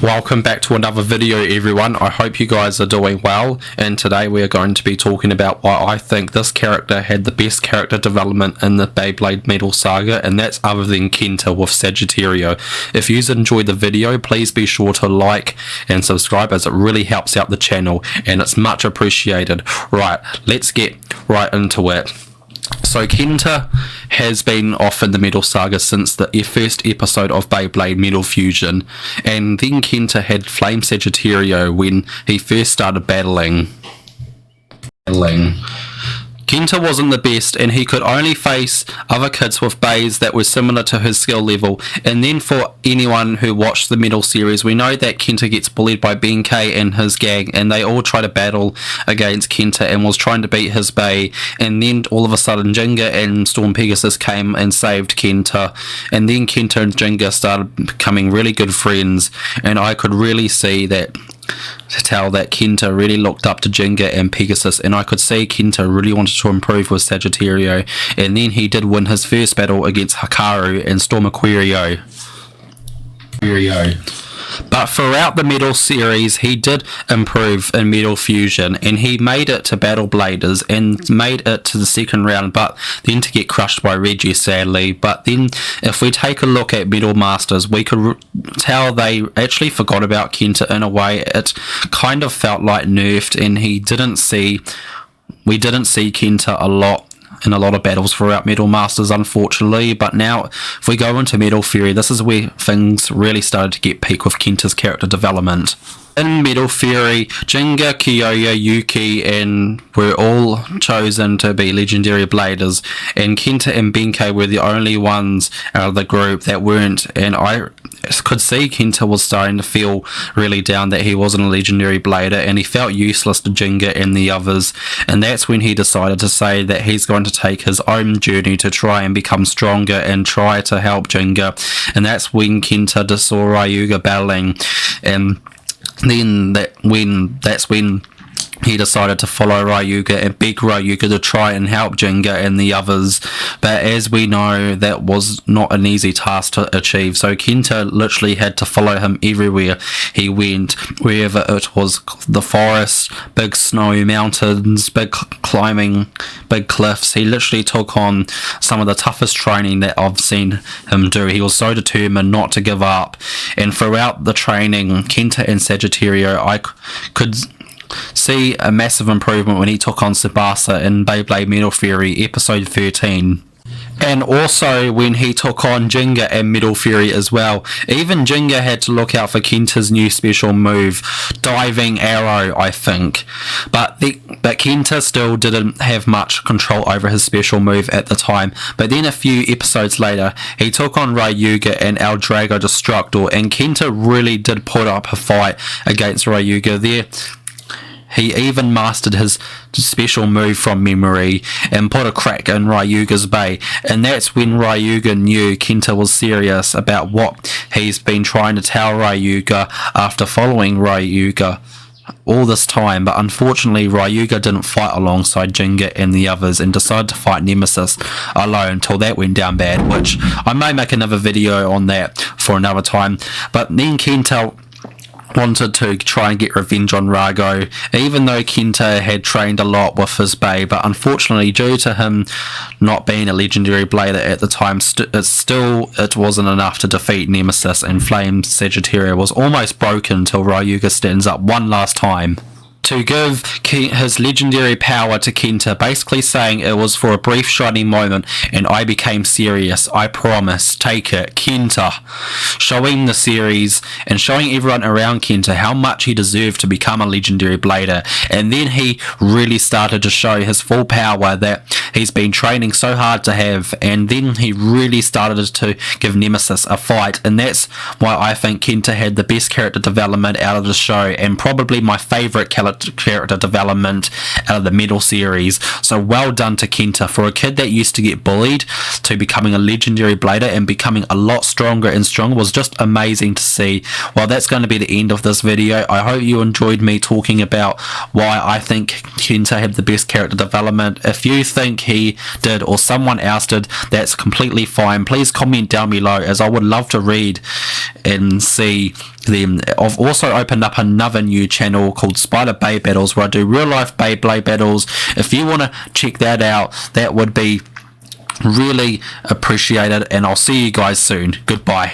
Welcome back to another video, everyone. I hope you guys are doing well, and today we are going to be talking about why I think this character had the best character development in the Beyblade Metal Saga, and that's other than Kenta with Sagittario. If you've enjoyed the video, please be sure to like and subscribe, as it really helps out the channel and it's much appreciated. Right, let's get right into it. So Kenta has been off in the Metal Saga since the first episode of Beyblade Metal Fusion, and then Kenta had Flame Sagittario when he first started battling. Kenta wasn't the best, and he could only face other kids with bays that were similar to his skill level. And then for anyone who watched the Metal series, we know that Kenta gets bullied by Benkei and his gang, and they all try to battle against Kenta and was trying to beat his bay. And then all of a sudden Jinga and Storm Pegasus came and saved Kenta, and then Kenta and Jinga started becoming really good friends, and I could really see that to tell that Kenta really looked up to Jinga and Pegasus, and I could see Kenta really wanted to improve with Sagittario, and then he did win his first battle against Hikaru and Storm Aquario. But throughout the Metal series, he did improve in Metal Fusion, and he made it to Battle Bladers and made it to the second round, but then to get crushed by Reggie, sadly. But then, if we take a look at Metal Masters, we could tell they actually forgot about Kenta in a way. It kind of felt like nerfed, and we didn't see Kenta in a lot of battles throughout Metal Masters, unfortunately. But now, if we go into Metal Fury, this is where things really started to get peak with Kenta's character development. In Metal Fury, Jinga, Kyoya, Yuki, and were all chosen to be legendary bladers, and Kenta and Benkei were the only ones out of the group that weren't, and I could see Kenta was starting to feel really down that he wasn't a legendary blader, and he felt useless to Jinga and the others, and that's when he decided to say that he's going to take his own journey to try and become stronger and try to help Jinga. And that's when Kenta saw Ryuga battling, and then that's when he decided to follow Ryuga and beg Ryuga to try and help Jinga and the others. But as we know, that was not an easy task to achieve, so Kenta literally had to follow him everywhere he went, wherever it was the forest, big snowy mountains, big climbing, big cliffs. He literally took on some of the toughest training that I've seen him do. He was so determined not to give up, and throughout the training, Kenta and Sagittario, I could see a massive improvement when he took on Tsubasa in Beyblade Metal Fury episode 13, and also when he took on Jinga and Metal Fury as well. Even Jinga had to look out for Kenta's new special move, Diving Arrow, I think, but Kenta still didn't have much control over his special move at the time. But then a few episodes later, he took on Ryuga and El Drago Destructor, and Kenta really did put up a fight against Ryuga there. He even mastered his special move from memory and put a crack in Ryuga's bay, and that's when Ryuga knew Kenta was serious about what he's been trying to tell Ryuga after following Ryuga all this time. But unfortunately, Ryuga didn't fight alongside Jinga and the others and decided to fight Nemesis alone until that went down bad, which I may make another video on that for another time. But then Kenta wanted to try and get revenge on Rago, even though Kenta had trained a lot with his bay. But unfortunately, due to him not being a legendary blader at the time, it wasn't enough to defeat Nemesis, and Flame Sagittario was almost broken until Ryuga stands up one last time to give his legendary power to Kenta, basically saying it was for a brief shining moment and I became serious, I promise, take it, Kenta, showing the series and showing everyone around Kenta how much he deserved to become a legendary blader. And then he really started to show his full power that he's been training so hard to have, and then he really started to give Nemesis a fight, and that's why I think Kenta had the best character development out of the show, and probably my favourite character development out of the Metal series. So well done to Kenta, for a kid that used to get bullied to becoming a legendary blader and becoming a lot stronger and stronger was just amazing to see. Well, that's going to be the end of this video. I hope you enjoyed me talking about why I think Kenta had the best character development. If you think he did or someone else did, that's completely fine. Please comment down below, as I would love to read and see them. I've also opened up another new channel called Spider Bay Battles, where I do real life Beyblade battles. If you want to check that out, that would be really appreciated, and I'll see you guys soon. Goodbye.